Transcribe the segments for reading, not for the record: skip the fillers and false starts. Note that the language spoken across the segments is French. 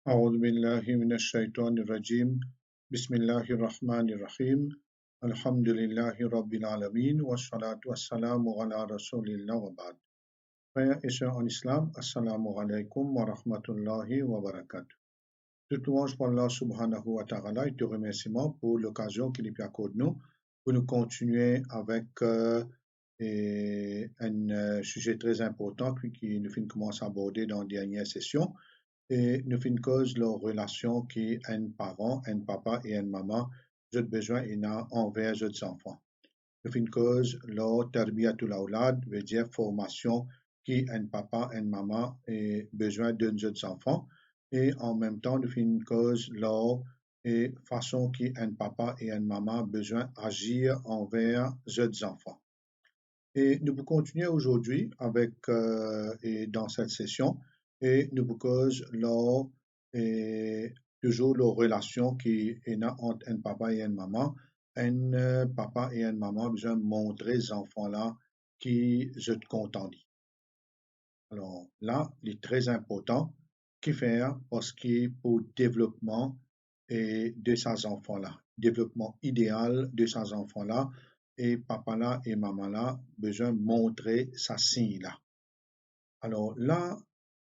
أعوذ بالله من الشيطان الرجيم بسم الله الرحمن الرحيم الحمد لله رب العالمين والصلاة والسلام على رسول الله وبعد. Frères et sœurs en islam, assalamu alaikum wa rahmatullahi wa barakatuh. Toute louange pour Allah subhanahu wa ta'ala et de remerciements pour l'occasion qu'il nous accorde nous pour nous continuer avec un sujet très important qui nous finit commencer à aborder dans la dernière session. Et nous fin cause leur relation qui un parent, un papa et une maman, j'ai besoin envers leurs enfants. Nous fin cause leur tarbiyatul aulad, veut dire formation qui un papa, une maman et besoin de leurs enfants. Et en même temps, nous fin cause leur façon qui un papa et une maman besoin d'agir envers leurs enfants. Et nous pouvons continuer aujourd'hui avec, et dans cette session, et nous cause leur, toujours leur relation qui est entre un papa et une maman. Un papa et une maman besoin montrer aux enfants-là qui je te content. Alors là, il est très important qu'il faire parce que pour le développement de ces enfants-là, développement idéal de ces enfants-là, et papa là et maman là besoin montrer sa signe là. Alors là,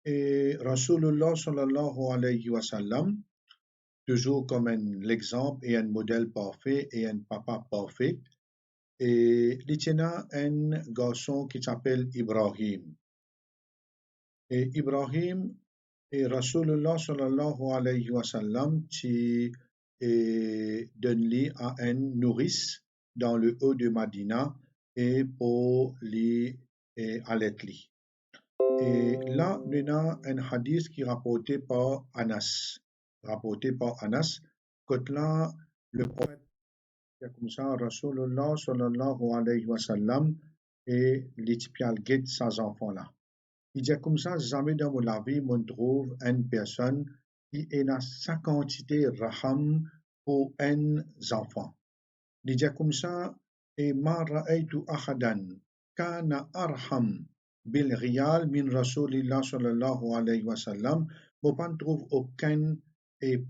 Rasulullah sallallahu alayhi wa sallam, toujours comme l'exemple et un modèle parfait et un papa parfait, et il y a un garçon qui s'appelle Ibrahim. Et Ibrahim et Rasulullah sallallahu alayhi wa sallam qui donne à un nourrice dans le haut de Madina et pour les allaiter. Et là, nous avons un hadith qui est rapporté par Anas. Que là, le prophète, comme ça, Rasulullah sallallahu alayhi wa sallam, et les typiales guide ses enfants-là. Il dit comme ça, jamais dans la vie, on trouve une personne qui a sa quantité raham pour un enfant. Il dit comme ça, et ma ra'aytu ahadan kana arham bil riyal min rasulillah sallallahu alayhi wa sallam. On ne trouve aucun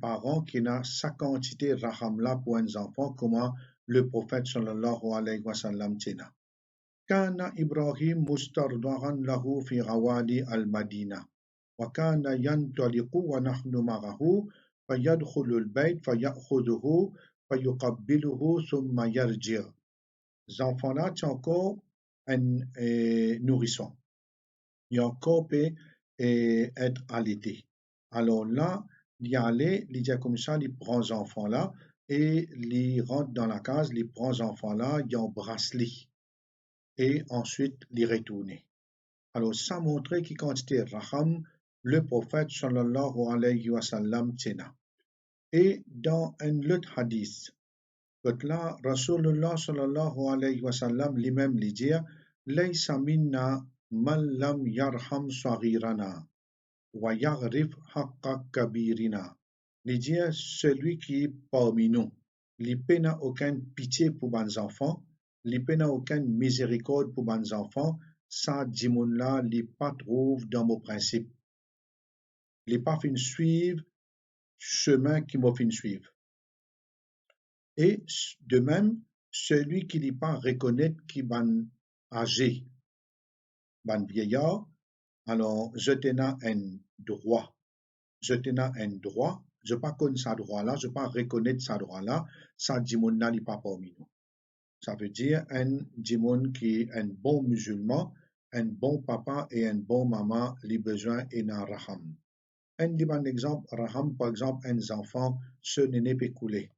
parent qui a sa quantité raham là pour un enfant comme le prophète sallallahu alayhi wa sallam tient. كان إبراهيم مسترضعا له في غوالي المدينة وكان ينطلق ونحن معه فيدخل البيت فيأخذه فيقبله ثم يرجع. Les enfants-là, c'est encore un nourrisson. Il encore peut être allaité. Alors là, il y allait, il dit comme ça, il prend les enfants-là et il rentre dans la case, il prend les enfants-là, il embrasse les et ensuite les retourner. Alors, ça montrait qui quantité raham le prophète sallallahu alayhi wa sallam tient. Et dans un autre hadith, que là, Rasulullah sallallahu alayhi wa sallam lui-même lui dit, Laysa minna man lam yarham saghirana wa yaghrif haqqa kabirina. Il dit, celui qui est parmi nous, il n'a aucune pitié pour les enfants, il n'a aucune miséricorde pour les enfants, ça, dimoun-là, il pas trouve dans mon principe. Il pas fin suivre chemin qui m'a fin suivre. Et de même, celui qui n'est pas reconnaître qui ban âgé, ban vieillard, alors je tenais un droit. Je pas connaître ce droit-là, je pas reconnaître ce droit-là, ça dimoun-là n'est pas parmi nous. Ça veut dire un dimoun qui est un bon musulman, un bon papa et un bon maman, les besoins et un raham. Un exemple, raham, par exemple, un enfant, ce n'est pas coulé.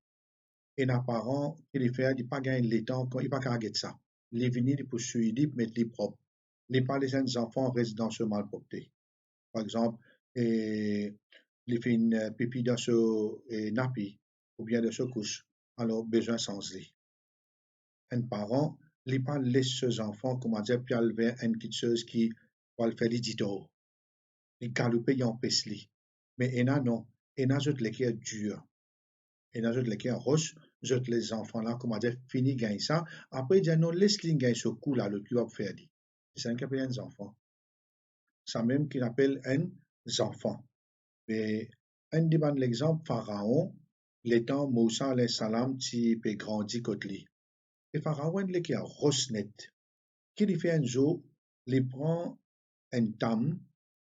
Et un parent qui les fait, il pas gagner le temps, il pas gagner ça. Les venir pour suivre, mettre les propres. Les pas les enfants restent dans ce malpropre. Par exemple, les fait une pipi dans ce nappy ou bien dans ce couche. Alors, besoin sans lit. Un parent, il pas laisse ses enfants, comment dire, puis enlever une petite chose qui va le faire les dito. Il galope en pesli. Mais il a non. Il a juste les qui est dur. Il a juste les qui est roche. Juste les enfants là, comment dire, fini gagner ça. Après, il dit non, laisse-les gagner ce coup là, le qui va faire. C'est un qui appelle un enfant. Ça même qu'il appelle un enfant. Mais un dit l'exemple Pharaon, l'étant Moussa alayhi salam qui peut grandi côté. Et Pharaon le qui a rosnet, qui lui fait un jour, il prend un tam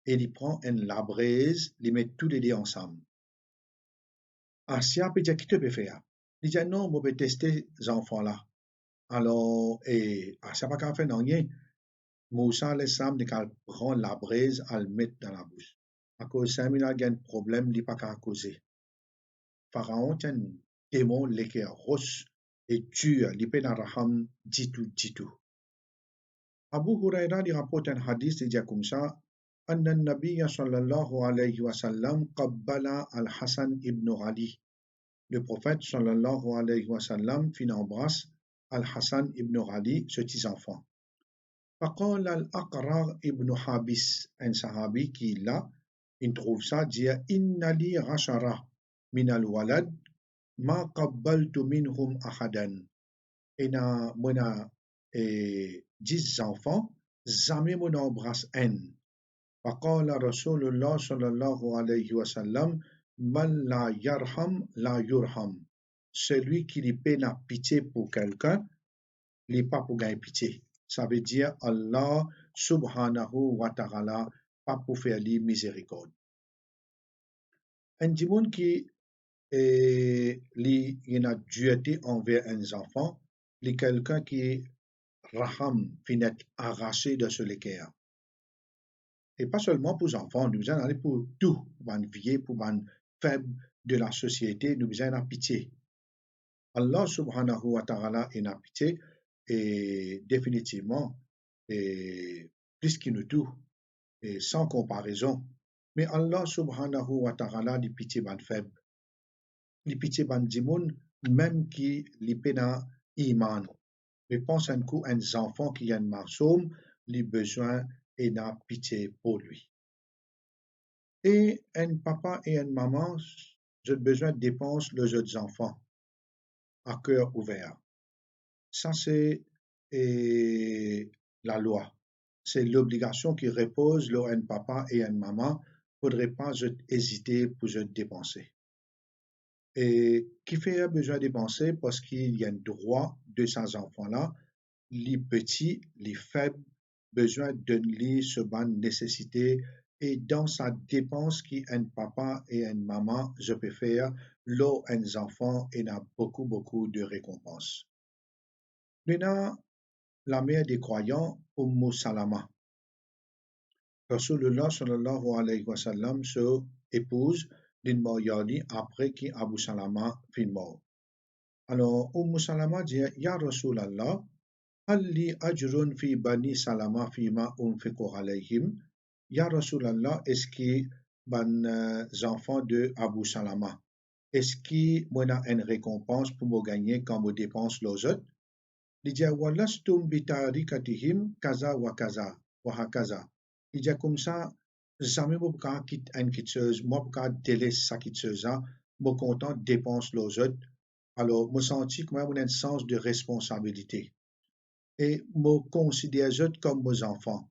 et il prend une labraise, il met tous les deux ensemble. Asia peut dire qui te peut faire. Il dit non, on peut tester ces enfants-là. Alors, et Asia pas qu'à faire non rien. Moussa alayhi salam il prend la braise, à le mettre dans la bouche. À cause de ça, il a un problème, il pas qu'à causer. Pharaon tient un démon qui roche et tue l'épée d'Araham du tout. Abu Huraira lui rapporte un hadith, il dit comme ça, أن النبي صلى الله عليه وسلم قبل الحسن ibn Ali. Le prophète sallallahu alayhi wa sallam fit embrasse Al-Hassan ibn Ali, ce petit enfant. فقال الأقرع ibn Habis, un sahabi qui là, il trouve ça, dit إن لي عشرة من الولد ما قبلت منهم أحدا. Et na mona 10 enfants, jamais mon embrasse un. فقال رسول الله صلى الله عليه وسلم من لا يرحم لا يرحم. Celui qui lui peine à pitié pour quelqu'un, il n'est pas pour gagner pitié. Ça veut dire Allah subhanahu wa ta'ala pas pour faire lui miséricorde. Un dimon qui il y a une dureté envers un enfant, il est quelqu'un qui raham finit arraché de ce l'équerre. Et pas seulement pour les enfants, nous besoin aller pour tout, pour les vieux, pour les faibles de la société, nous besoin de pitié. Allah subhanahu wa ta'ala est en pitié et définitivement et plus qu'il nous tout et sans comparaison. Mais Allah subhanahu wa ta'ala dit pitié ban faible, dit pitié ban dimoun même qui li pena iman. Mais pense un coup un enfant qui a un marsoum, les besoins et n'a pitié pour lui. Et un papa et une maman, j'ai besoin de dépenser les autres enfants à cœur ouvert. Ça, c'est la loi. C'est l'obligation qui repose sur un papa et une maman. Il ne faudrait pas hésiter pour se dépenser. Et qui fait besoin de dépenser parce qu'il y a un droit de ces enfants-là, les petits, les faibles, besoin de lui ce ban nécessité et dans sa dépense qui un papa et une maman je peux faire là un enfant et a beaucoup de récompenses. Maintenant, la mère des croyants, Salama. Rasulullah sallallahu alayhi wa sallam se épouse d'une Moyani après qui Abu Salama fit mort. Alors, Salama dit, Ya Rasulallah, هل لي أجر في بني سلمة فيما أنفق عليهم؟ Ya Rasulallah, est-ce que les enfants de Abu Salama, est-ce qu'il y a une récompense pour me gagner quand je dépense les autres? Il dit, Walastum bitarikatihim kaza wa kaza, wa hakaza. Il dit comme ça, jamais je ne quitte une quitteuse, moi je ne délaisse sa quitteuse, je suis content de dépenser les autres. Alors, je me sens comme un sens de responsabilité. Et me considère comme mes enfants.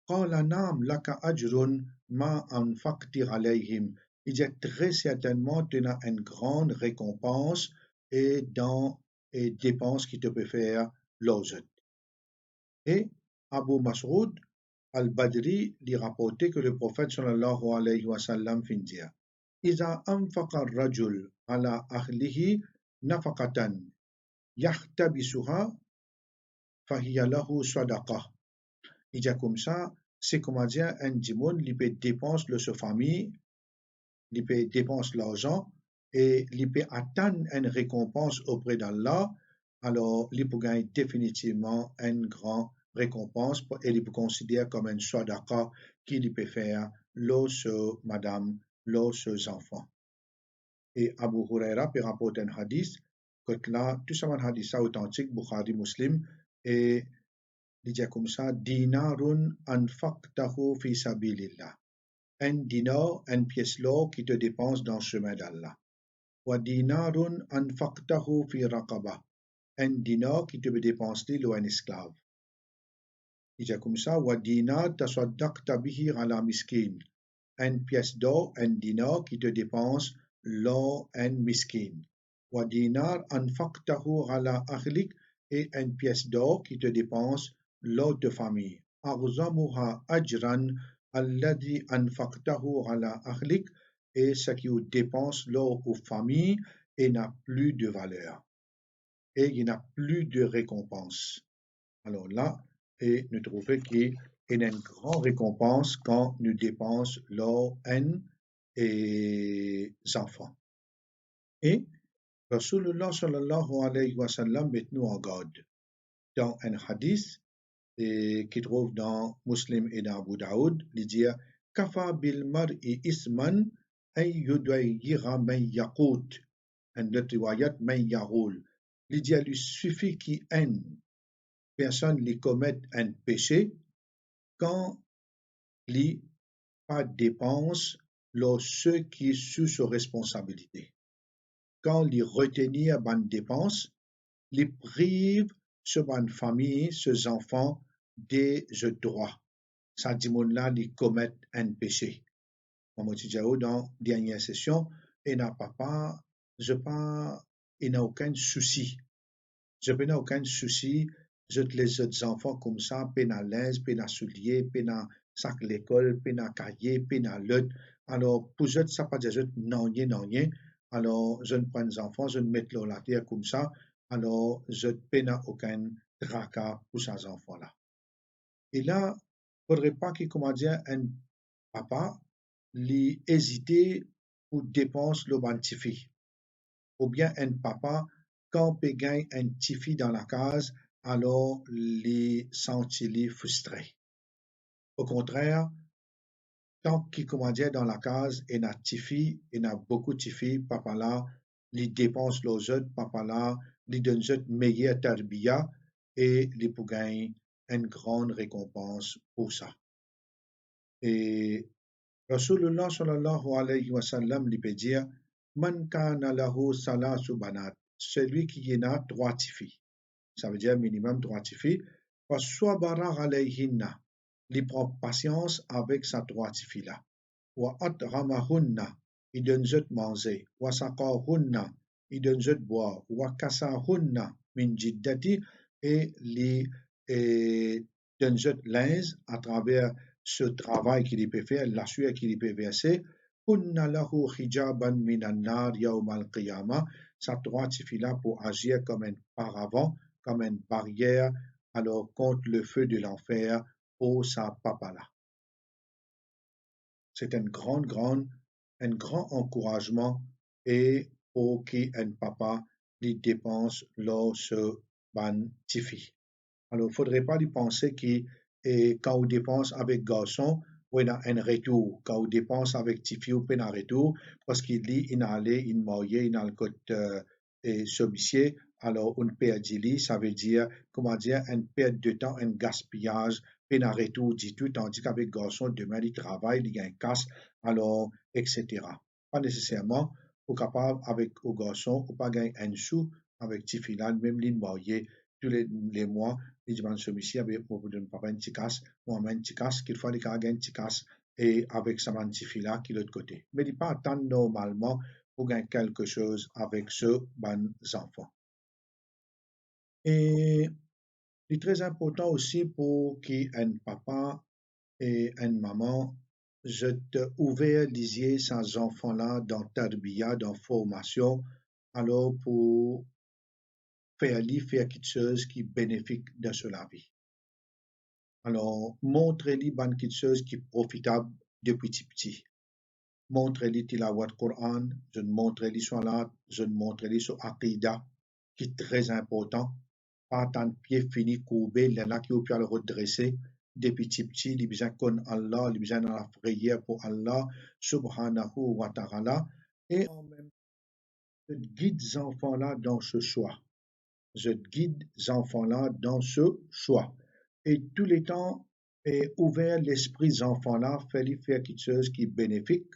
قال نعم لك أجر ما أنفقت عليهم. Il dit très certainement tu as une grande récompense et dans les dépenses qui te peut faire l'autre. Et Abu Mas'ud al-Badri lui rapportait que le prophète sallallahu alayhi wa sallam fit dire إذا أنفق الرجل على أهله نفقة يحتبسها فهي له صدقة. Il dit comme ça, c'est comment dire, un dimon, il peut dépenser de sa famille, il peut dépenser l'argent et il peut atteindre une récompense auprès d'Allah, alors il peut gagner définitivement une grande récompense et il peut considérer comme un sadaqa qu'il peut faire lorsque madame, lorsque enfants. Et Abu Huraira peut rapporter un hadith, que là, tout ça, un hadith authentique, Bukhari, Muslim, et il dit comme ça, dinarun anfaqtahu fi sabilillah. Un dinar, une pièce d'or qui te dépense dans le chemin d'Allah. Wa dinarun anfaqtahu fi raqaba. Un dinar qui te dépense dans un esclave. Il dit comme ça, wa dinar tasaddaqta bihi ala miskin. une pièce d'or, un dinar qui te dépense l'or, un miskin. Wa dinar anfaqtahu ala ahlik, et une pièce d'or qui te dépense l'or de famille. Arzamuha ajran alladhi anfaqtahu ala ahlik, et ce qui dépense l'or aux familles et n'a plus de valeur. Et il n'a plus de récompense. Alors là, et nous trouvons qu'il y a une grande récompense quand nous dépensons l'or et enfants. Et Rasulullah sallallahu alayhi wa sallam met nous en garde dans un hadith qui trouve dans Muslim et dans Abu Daoud, il dit Kafa bil mar'i isman ay yudayyira man yaqut, un autre riwayat man yarul. Il dit il suffit qu'une personne lui commette un péché quand il pas dépense ceux qui est sous sa responsabilité. Quand il retenir bonne dépense, il prive ce bonne famille, ses enfants des droits. Ça dit là, il commet un péché. Comme on dit dans la dernière session, il n'a pas, il n'a aucun souci. Je n'ai aucun souci. Les autres enfants comme ça, peine à l'aise, peine à soulier, peine à sac l'école, peine à cahier, peine à l'autre. Alors, pour eux, ça pas dire non, non, non. Alors, je ne prends les enfants, je ne mets la terre comme ça. Alors, je peine à aucun tracas pour ces enfants-là. Et là, il ne faudrait pas qu'il, comment dire, un papa, lui hésiter pour dépenser le bantifi. Ou bien un papa, quand il gagne un tifi dans la case, alors les sentit frustrés. Au contraire, tant qu'il commandait dans la case, il y a tifi, il y a beaucoup de tifi, papa là, il dépense les autres, papa là, il donne les autres meilleure tarbiya et il peut gagner une grande récompense pour ça. Et Rasulullah sallallahu alayhi wa sallam lui peut dire, Man kana lahu salasu banat, celui qui en a 3 filles. Ça veut dire minimum 3 filles. Faswabara alayhinna, il prend patience avec sa 3 filles-là. Wa atramahunna, il donne zut manger. Wa saqahunna, il donne zut boire. Wa kasahunna min jiddati, et il donne zut linge à travers ce travail qu'il peut faire, la sueur qu'il peut verser. Kunna lahu hijaban minan nar yawm al-qiyamah, ça 3 filles-là pour agir comme un paravent, comme une barrière, alors contre le feu de l'enfer pour sa papa-là. C'est un grand encouragement et pour qu'un papa lui dépense ce ban tifi. Alors, il ne faudrait pas lui penser que quand on dépense avec garçon, on a un retour. Quand on dépense avec tifi, on a un retour parce qu'il dit, il a allé, il marié, il a le côté sobicier. Alors, on perd lui, ça veut dire, comment dire, une perte de temps, un gaspillage, un retour du tout, tandis qu'avec garçon, demain, il travaille, il gagne casse, alors, etc. Pas nécessairement, au capable, avec au garçon, ou pas gagner un sou, avec Tifilan, même l'île marié, tous les mois, il demande celui-ci, avec pour ne pas un petit casse, ou un petit casse, qu'il faut qu'il gagne un petit casse, et avec sa mantifila qui est de l'autre côté. Mais il ne pas attendre normalement pour gagner quelque chose avec ce ban enfants. Et c'est très important aussi pour qu'un papa et une maman ouvert lisier ces enfants-là dans tarbiya, dans formation, alors pour faire quelque chose qui est bénéfique de cela vie. Alors, montrez-lui bonne quelque chose qui est profitable depuis petit. Montrez-lui tilawat Quran, je montrez-lui salat, je montrez-lui sur Aqidah, qui est très important. Pas tant de pieds finis courbés, il y en a qui ont pu le redresser depuis petit, il besoin qu'on Allah, il besoin de la prière pour Allah, subhanahu wa ta'ala, et en même temps, je guide les enfants-là dans ce choix. Je guide les enfants-là dans ce choix. Et tous les temps, est ouvert l'esprit des enfants-là, faire quelque chose qui est bénéfique,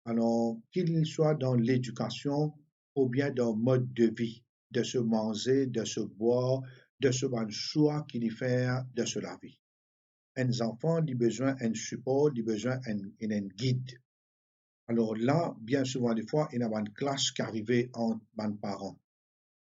alors qu'il soit dans l'éducation ou bien dans le mode de vie, de se manger, de se boire, de se choix qu'il fait de se la vie. un enfant, il a besoin d'un support, il a besoin d'un guide. Alors là, bien souvent, des fois, il y a une clash qui arrive entre les parents.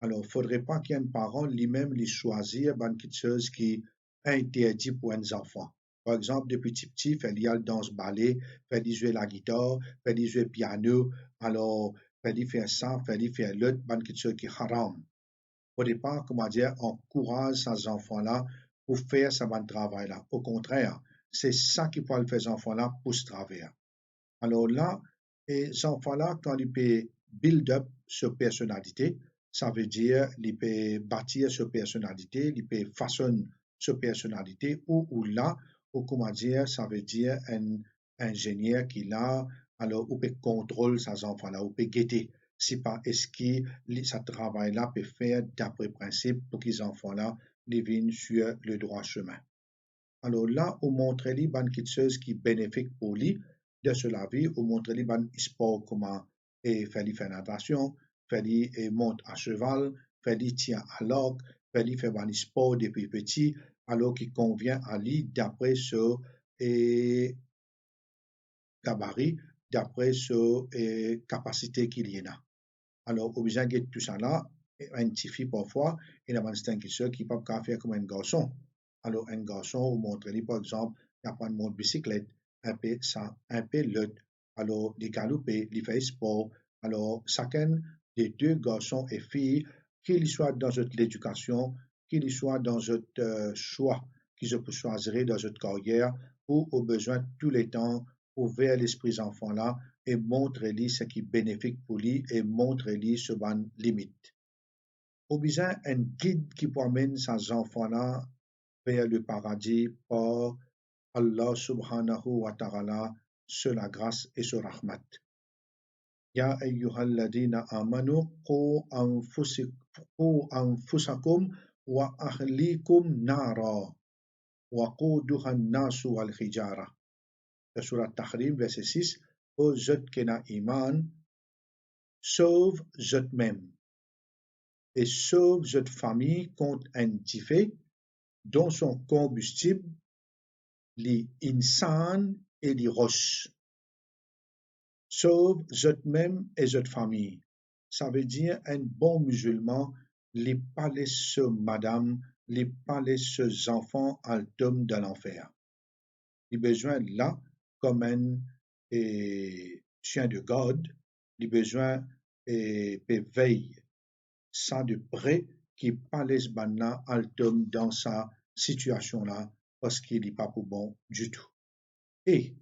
Alors, il ne faudrait pas qu'un parent lui-même lui choisir quelque chose qui est interdit pour un enfant. Par exemple, depuis petit, il y a le danse ballet, il jouer la guitare, il jouer le piano, alors il faire ça, il faire l'autre, quelque chose qui est haram. Il ne faudrait pas, comment dire, encourager ces enfants-là pour faire ce travail-là. Au contraire, c'est ça qui peut faire ces enfants-là pour ce travail. Alors là, ces enfants-là, quand ils peuvent build up leur personnalité, ça veut dire qu'ils peuvent bâtir leur personnalité, ils peuvent façonner leur personnalité, ou là, ou comment dire, ça veut dire un ingénieur qui là, alors, ou peut contrôler ces enfants-là, ou peut guetter. Si pas est-ce que ce travail-là peut faire d'après principe pour que ces enfants-là viennent sur le droit chemin. Alors là, on montre les quelque chose qui est bénéfique pour lui de se laver, on montre les sport comment faire natation, faire monte à cheval, faire tient à l'arc, faire des sport depuis petit, alors qu'il convient à lui d'après ce gabarit, d'après ce capacité qu'il y a. Alors, au besoin de tout ça là, un petit fille parfois, il y a un ceux qui ne peuvent pas faire comme un garçon. Alors, un garçon, vous montrez, par exemple, il y a pas de mode bicyclette, un peu ça, un peu l'autre. Alors, les galoper, les faire sport. Alors, chacun des deux garçons et filles, qu'ils soient dans l'éducation, qu'ils soient dans votre choix, qu'ils peuvent choisir dans votre carrière, ou au besoin tous les temps, ouvrir l'esprit enfant-là, et montre-lui ce qui est bénéfique pour lui et montre-lui ce van limite. Au besoin un guide qui promène ces enfants-là vers le paradis par Allah subhanahu wa ta'ala sur la grâce et sur rahmat. Ya ayyuhalladina amanu qu anfusakum wa ahlikum nara wa quduha an-nasu wal hijara. Surat Tahrim verset 6. Ô zot kena iman, sauve eux-mêmes et sauve votre famille contre un défi dont son combustible, les insan et les roches. Sauve eux-mêmes et votre famille. Ça veut dire un bon musulman, les pas laisser madame, les pas laisser enfants à l'homme de l'enfer. Il a besoin là, comme un chien de garde, il a besoin et veille ça de près qui pas les banna altum dans sa situation là parce qu'il n'est pas pour bon du tout. Et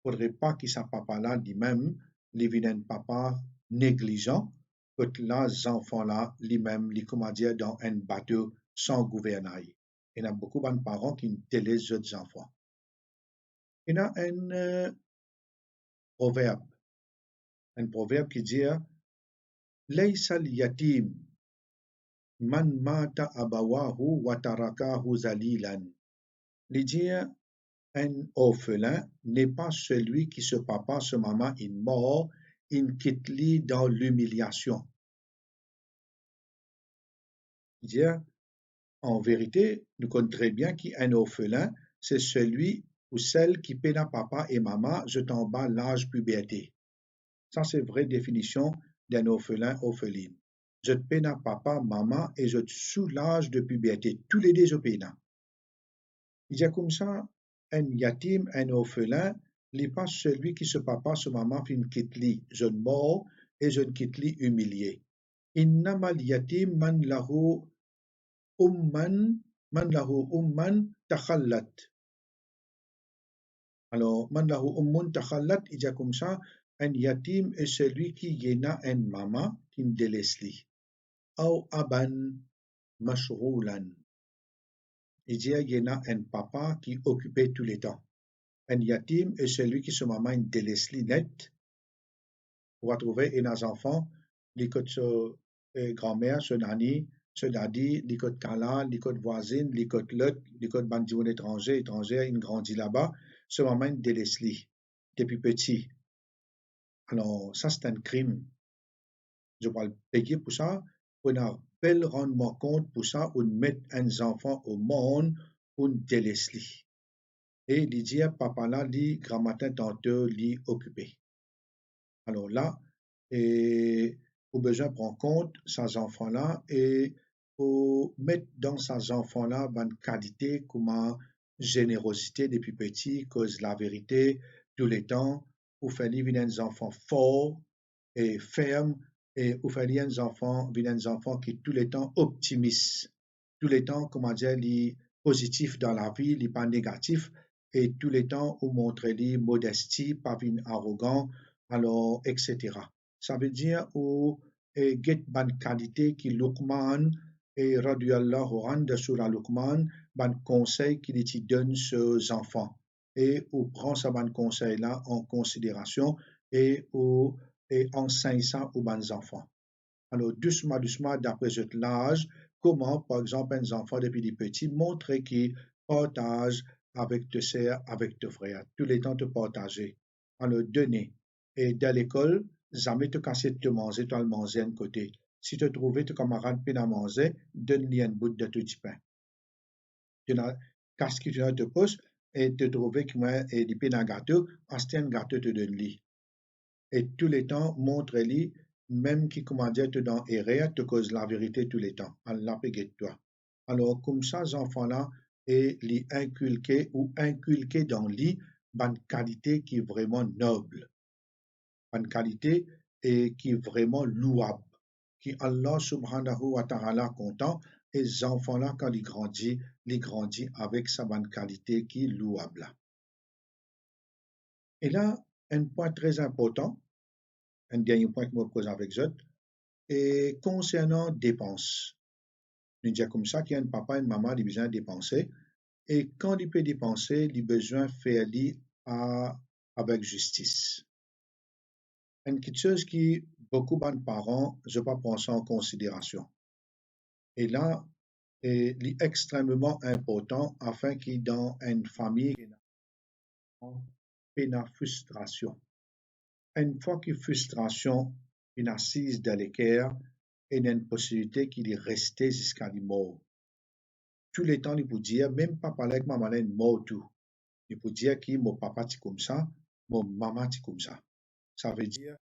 faudrait pas qu'il sa papa là lui-même, les vilains papa négligent, que les enfants là lui-même, les comment dire, dans un bateau sans gouvernail. Il y a beaucoup de parents qui délaissent les autres enfants. Il y a un proverbe qui dit Laysa al-yatim man mata abawahu wa tarakahu zalilan. Il dit un orphelin n'est pas celui qui se papa, se maman est mort, il quitte lui dans l'humiliation. Il dit en vérité, nous connaissons très bien qu'un orphelin, c'est celui ou celle qui paie papa et maman, je t'en bas l'âge puberté. Ça, c'est une vraie définition d'un orphelin, orpheline. Je te paie papa, maman et je te soulage de puberté. Tous les deux, je paie. Il dit comme ça, un yatim, un orphelin, n'est pas celui qui se papa, se maman, fin quitte li, jeune mort et jeune quitte li humilié. Innamal yatim man lahu umman takhallat. Alors, man lahu ummun takhallat, il dit comme ça, un yatim est celui qui y a une maman qui ne délaisse li. Ou aban mashroulan. Il dit il y a un papa qui occupait tout le temps. Un yatim est celui qui se maman une délaisse li net. On va trouver un enfant, l'écoute grand-mère, ce nani, ce dadi, l'écoute kala, l'écoute voisine, l'écoute l'autre, l'écoute bandioun étranger, il grandit là-bas, ce maman une délaisse li depuis petit. Alors, ça, c'est un crime. Je vais le payer pour ça. On a bel rendement compte pour ça, on met un enfant au monde, on délaisse li. et il dit papa là, li grammatin tantôt, li occupé. Alors là, et pour besoin prendre compte ces enfants-là et pour mettre dans ces enfants-là une qualité comme générosité depuis petit, cause la vérité tous les temps, pour faire des enfants forts et fermes et pour faire des enfants qui tous les temps optimistes, tous les temps, comment dire, les positifs dans la vie, les pas négatifs et tous les temps où montrer les modestie, pas arrogant, alors etc. Ça veut dire où get ban qualité qui Luqman et radiallahu an de Surah Luqman, ban conseil qu'il te donne aux enfants et où prend ce ban conseil là en considération et où et enseigne ça aux bons enfants. Alors doucement, doucement, d'après cet âge, comment, par exemple, un enfant depuis des petits montrer qu'ils partagent avec tes sœurs, avec tes frères, tous les temps te partager, alors donner. Et dans l'école, jamais te casser de te manger, toi le manger d'un côté. Si tu trouves tes camarades peine à manger, donne-lui un bout de tout petit pain. Tu n'as qu'est-ce que tu te poses et te trouver que moi, et du pain à gâteau, un gâteau te donne-lui. Et tous les temps, montre-lui, même qui commandait te dans erreur, te cause la vérité tous les temps. Allah péguet toi. Alors, comme ça, ces enfants-là, et les inculquer ou inculquer dans lui, une qualité qui est vraiment noble, une qualité et qui est vraiment louable, qui Allah subhanahu wa ta'ala content, et ces enfants-là, quand ils grandissent avec sa bonne qualité qui est louable. Et là, un point très important, un dernier point que je me pose avec eux, et concernant dépenses. Nous disons comme ça qu'il y a un papa et une maman qui ont besoin de dépenser, et quand il peut dépenser, il a besoin de faire avec justice. Une quelque chose qui beaucoup de parents ne pas penser en considération. Et là, c'est extrêmement important afin qu'il dans une famille ait une frustration. Une fois que frustration est assise dans l'équerre, il y a une possibilité qu'il est resté jusqu'à la mort. Tous les temps, il peut dire, même pas parler avec maman, il mort tout. Il peut dire que mon papa est comme ça, mon maman est comme ça. Ça veut dire,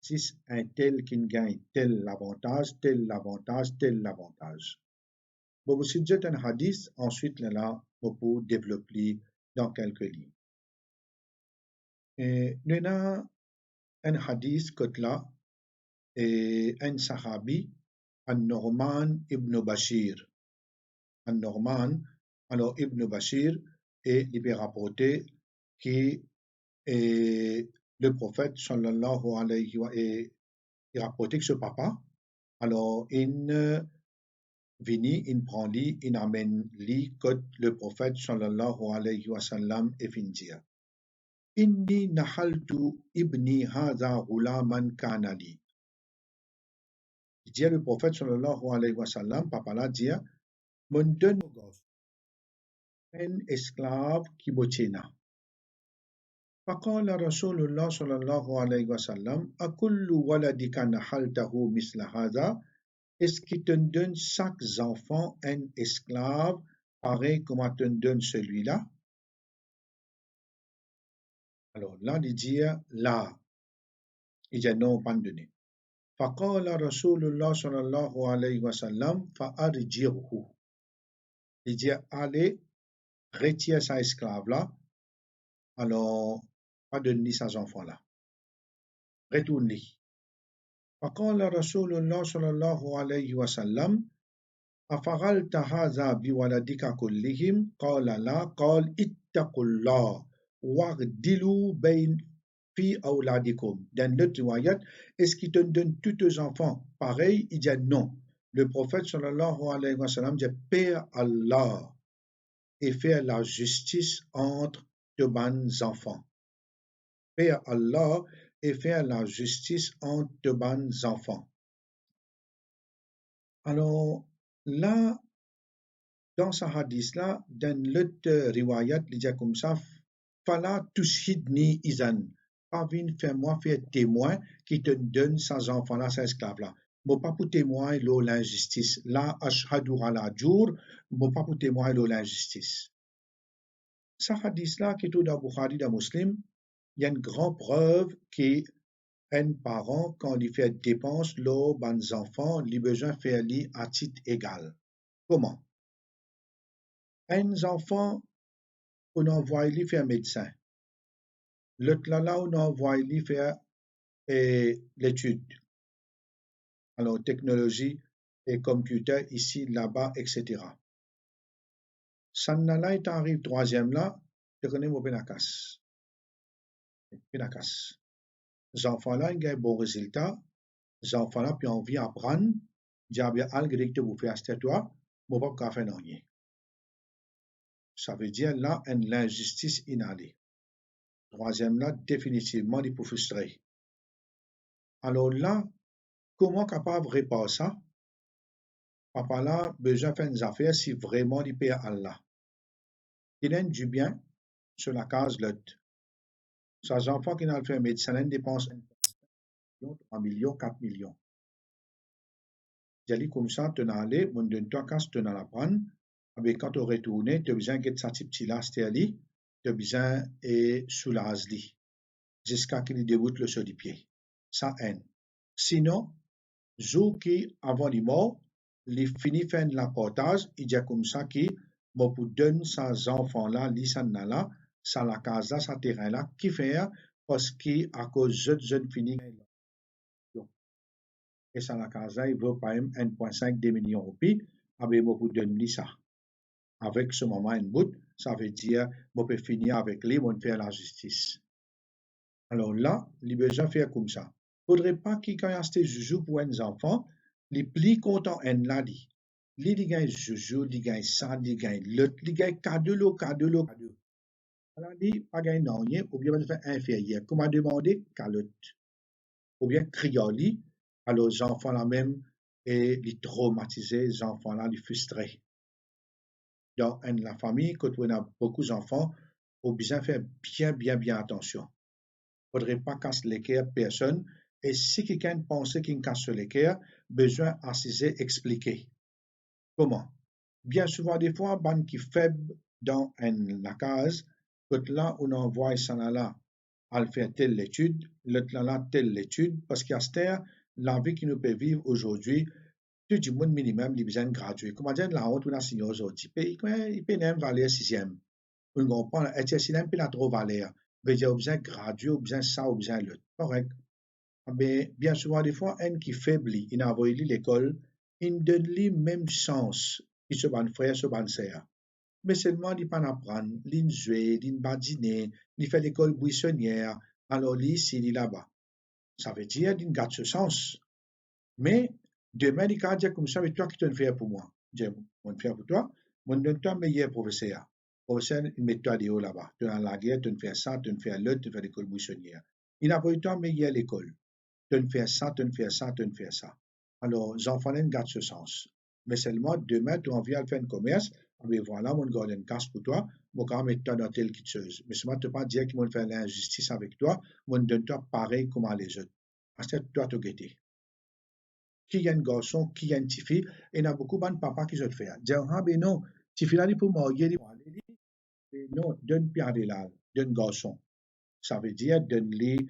c'est un tel qui gagne tel avantage, tel avantage, tel avantage. Bon, vous suggère un hadith, ensuite, là, on peut développer dans quelques lignes. Et nous avons un hadith que là, et un sahabi, An-Nu'man ibn Bashir. An-Nu'man, alors Ibn Bashir, et il est rapporté que le prophète sallallahu alayhi wa sallam, il rapporté que ce papa, alors il vini, il prend lui, il amène lui, que le prophète sallallahu alayhi wa sallam est fin dire. Inni nahaltu ibni hadha ghulaman kana li. Il dit le prophète sallallahu alayhi wa sallam, papa là dit, mon donne un esclave qui botina. فقال رسول الله صلى الله عليه وسلم أكل ولدك نحلته مثل هذا. Est-ce qu'il te donne chaque enfant un esclave pareil comme tu donnes celui-là? Alors là, il dit là. Il dit non, pas donné. فقال رسول الله صلى الله عليه وسلم فأرجعه. Il dit allez, retire cet esclave-là. Alors, pas donner ces enfants-là. Retourne-les. فقال رسول الله صلى الله عليه وسلم أفعلت هذا بولدك كلهم؟ قال لا. قال اتقوا الله واعدلوا بين في أولادكم. Dans l'autre riwayat, est-ce qu'il te donne tous tes enfants pareil? Il dit non. Le prophète sallallahu alayhi wa sallam dit Père Allah et faire la justice entre tes bons enfants. Père Allah et faire la justice entre tes bons enfants. Alors là, dans ce hadith-là, dans l'autre riwayat, il dit comme ça, Fala tushidni izan. Pas venir faire moi faire témoin qui te donne ces enfants-là, ces esclaves-là. Mon pas pour témoin l'injustice. Là, ashhadu ala jour, mon pas pour témoin l'injustice. Ça hadith-là qui est tout dans Bukhari, dans Muslim, il y a une grande preuve qui un parent, quand il fait dépense, l'eau, les enfants, il a besoin de faire à titre égal. Comment? Un enfant, on envoie lui faire médecin. L'autre là, on envoie lui faire l'étude. Alors, technologie et computer ici, là-bas, etc. Ça là, il arrive troisième là, je connais mon pénakas. Pénakas. Les enfants là, ils ont un bon résultat. Les enfants là, puis envie d'apprendre. Diable, algorithme que vous faites à toi, mon pas faire rien. Ça veut dire là, l'injustice inhalée. Troisième là, définitivement, il peut frustrer. Alors là, comment capable de réparer ça? Papa là, besoin de faire des affaires si vraiment il paye à Allah. Il a du bien sur la case l'autre. Ces enfants qui n'ont fait médecin, ils dépensent 1 million, 3 millions, 4 millions. Jali comme ça, tu n'as allé, mon donne toi, quand tu n'as la prendre, mais quand tu retournes, tu as besoin de ça petit là, tu as besoin de soulager jusqu'à qu'il déboute le sol du pied. Ça haine. Sinon, jour qui, avant les morts, les finit faire la portage, il dit comme ça qui, bon, pour donner ces enfants-là, les là, ça la case là, ça terrain-là, qui fait, parce qu'à cause de jeunes finis, et ça la case là, il veut pas même 1,5 millions de roupies, avec moi pour donner ça. Avec ce moment, une bout, ça veut dire, on peut finir avec lui, on faire la justice. Alors là, les besoin faire comme ça. Faudrait pas qu'il quand il joujou pour un enfant, les plus contents en là dit. Les gagne joujou, les gagne ça, les gagne l'autre, les gagne cadeau. Alors dit pas gagne non rien, ou bien faire inférieur. Comment demander qu'à l'autre. Ou bien crioli, alors les enfants là même et les traumatiser, les enfants là les frustrer. Dans la famille, quand on a beaucoup d'enfants, on besoin faire bien attention. Faudrait pas casser les cœurs personne. Et si quelqu'un pense qu'il casse les cœurs, besoin assiser, expliquer. Comment? Bien souvent, des fois, ban qui faible dans la case, quand là, on envoie ça là, à faire telle étude, l'autre là, telle étude, parce qu'à cette heure, la vie qui nous peut vivre aujourd'hui, tout du monde minimum, il besoin de graduer. Comment dire, la honte, on a signé aujourd'hui. Il peut même valer sixième. On comprend, et c'est sixième, puis la trop valeur. Mais il y a besoin de graduer, besoin ça, besoin l'autre. Correct. Mais bien souvent, des fois, un qui faiblit, il n'a pas eu l'école, il donne lui même chance, il se ban frère, se ban sœur. Mais seulement, il pas apprendre, il jouer, il badiner, il fait l'école buissonnière, alors lui, ici, il là-bas. Ça veut dire, il garde ce sens. Mais, demain, il va dire comme ça, mais toi, qui te le fais pour moi? Je dis, moi, le faire pour toi, moi, donne-toi meilleur professeur. Professeur, il met toi des hauts là-bas. Tu as la guerre, tu fais ça, tu fais l'autre, tu fais l'école buissonnière. Il n'a pas eu le temps meilleur l'école. Tu fais ça, tu fais ça, tu fais ça. Alors, les enfants gardent ce sens. Mais seulement, demain, tu en viens à faire un commerce, mais voilà, mon gars, une casse pour toi, mon gars, mets-toi dans telle quitteuse. Mais seulement, tu ne peux pas dire qu'ils vont faire l'injustice avec toi, mon donne-toi pareil comme à les autres. Parce que toi, tu guetter. Qui y a un garçon, qui y a une petite fille, et il y a beaucoup de papas qui se le font. Dire, ah, ben non, petite fille là, il pour marier, non, donne Pierre là, donne garçon. Ça veut dire, donne-lui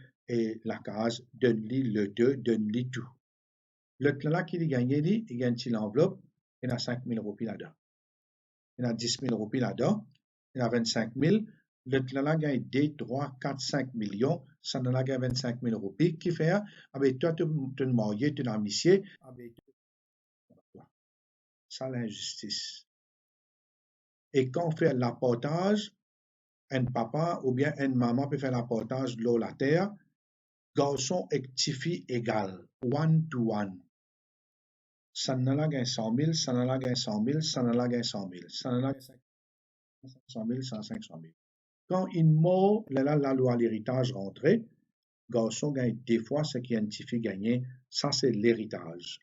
la case, donne-lui le deux, donne-lui tout. Le là qui gagne, il gagne une enveloppe, il a 5 000 roupies là-dedans. Il a 10 000 roupies là-dedans, il a 25 000. Le là gagne 2, 3, 4, 5 millions, ça en a gagne 25 000 roupies, qui fait, avec toi, tu es marié, tu es amitié, avec toi. Ça, l'injustice. Et quand on fait l'apportage, un papa ou bien une maman peut faire l'apportage de l'eau la terre, garçon et petite fille égal, one to one. Ça n'en a gain 100 000, ça n'en a gain 100 000, ça n'en a gain 100 000, ça n'en a gain 500 000, 500 000. Quand une mort, la loi l'héritage rentré, garçon gagne des fois ce qui est une petite fille gagné, ça c'est l'héritage.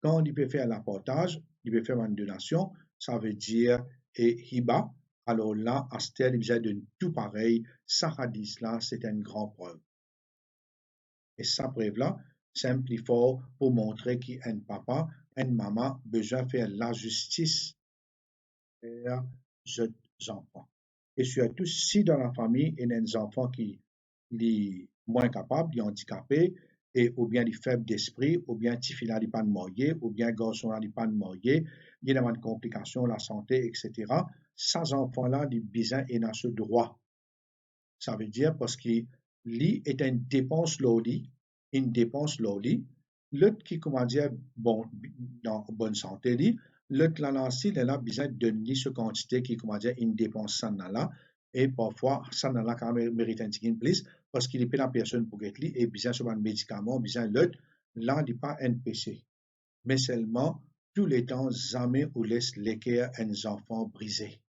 Quand il peut faire l'apportage, il peut faire une donation, ça veut dire et hiba. Alors là, Astère, il de tout pareil, ça hadith là, c'est une grande preuve. Et ça preuve là, simple fort pour montrer qu'un papa, une maman, besoin de faire la justice vers les enfants. Et surtout, si dans la famille, il y a des enfants qui sont moins capables, les handicapés, et, ou bien les faibles d'esprit, ou bien les filles qui pas mariés, ou bien les garçons qui pas mariés, il y a des complications, la santé, etc. Ces enfants-là, ils ont besoin et ce droit. Ça veut dire parce que lui est une dépense loli, l'autre qui, comment dire, bon, dans bonne santé, lui, l'autre là, il a besoin de donner ce quantité qui, comment dire, une dépense ça là, et parfois, ça là, quand même, mérite un petit peu plus, parce qu'il est pas la personne pour être lui, et besoin de médicaments, besoin l'autre, là, il n'est pas NPC. Mais seulement, tous les temps, jamais ou laisse l'équerre un enfant brisé.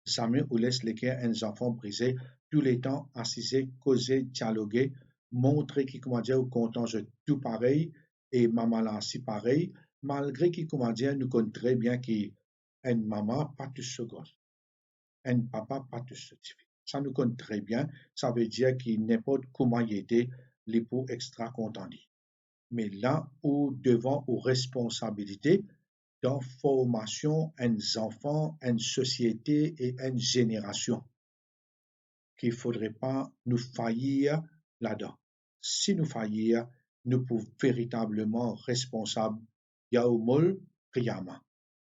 Jamais ou laisse l'équerre un enfant brisé, tous les temps, assiser, causer, dialoguer, montrer qui, comment dire, content, je tout pareil, et maman là aussi pareil, malgré qui, comment dire, nous connaissons très bien qu'une maman, pas tout ce gosse, un papa, pas tout ce type. Ça nous connaît très bien, ça veut dire qu'il n'est pas comment y aider l'époux extra content. Mais là où devant aux responsabilités, dans formation, un enfant, une société et une génération qu'il ne faudrait pas nous faillir là-dedans. Si nous faillir, nous pouvons véritablement responsables. Yaumul Qiyamah.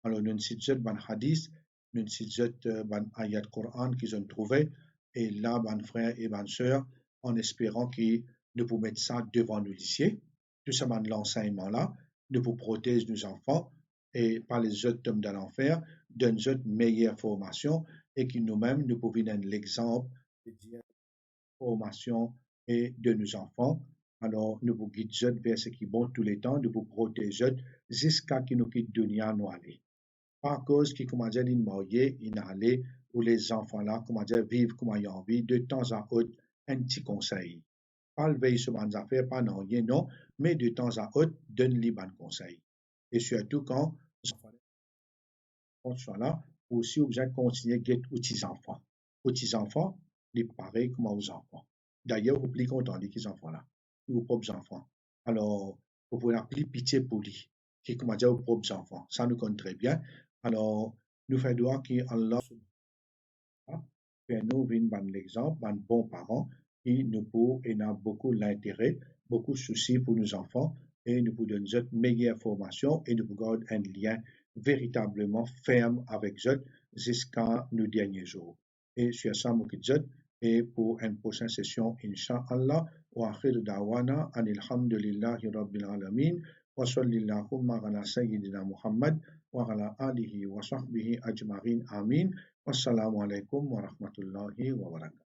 Alors, nous avons ban hadith, nous avons ban ayat Coran qu'ils ont trouvé, et là, ban frères et ban sœurs, en espérant qu'ils nous pouvons mettre ça devant nous ici. Tout ça, l'enseignement là, nous pouvons protéger nos enfants et par les autres tombes de l'enfer, donne une meilleure formation et que nous-mêmes, nous pouvons donner l'exemple de formation et de nos enfants. Alors, nous vous guidons vers ce qui est bon tous les temps, nous vous protégeons jusqu'à ce que nous quitte dunia nous aller. Par cause qui, comment dire, ils mariés, ils allés, ou les enfants là, comment dire, vivent comme ils ont envie, de temps à autre, un petit conseil. Pas le veiller sur bonnes affaires, pas non, rien, non, mais de temps à autre, donne-les bons conseils. Et surtout quand les enfants sont là, aussi, vous allez continuer à guetter aux petits-enfants. Aux petits-enfants, les pareil comme aux enfants. D'ailleurs, vous plus content de ces enfants-là, vos propres enfants. Alors, vous pouvez appeler pitié pour lui, qui comment dire aux propres enfants. Ça nous compte très bien. Alors, nous faisons doigt qu'Allah fait nous un exemple, un bon parent, qui nous pour et a beaucoup d'intérêt, beaucoup de soucis pour nos enfants, et nous vous donnons une meilleure formation et nous vous gardons un lien véritablement ferme avec eux jusqu'à nos derniers jours. Et sur ça, nous et pour une prochaine session, Inch'Allah, wa akhir da'wana anilhamdulillahi rabbil alamin, wa sallallahu ala sayyidina Muhammad, wa ala alihi wa sahbihi ajma'in, amin. Wassalamu alaikum warahmatullahi wabarakatuh.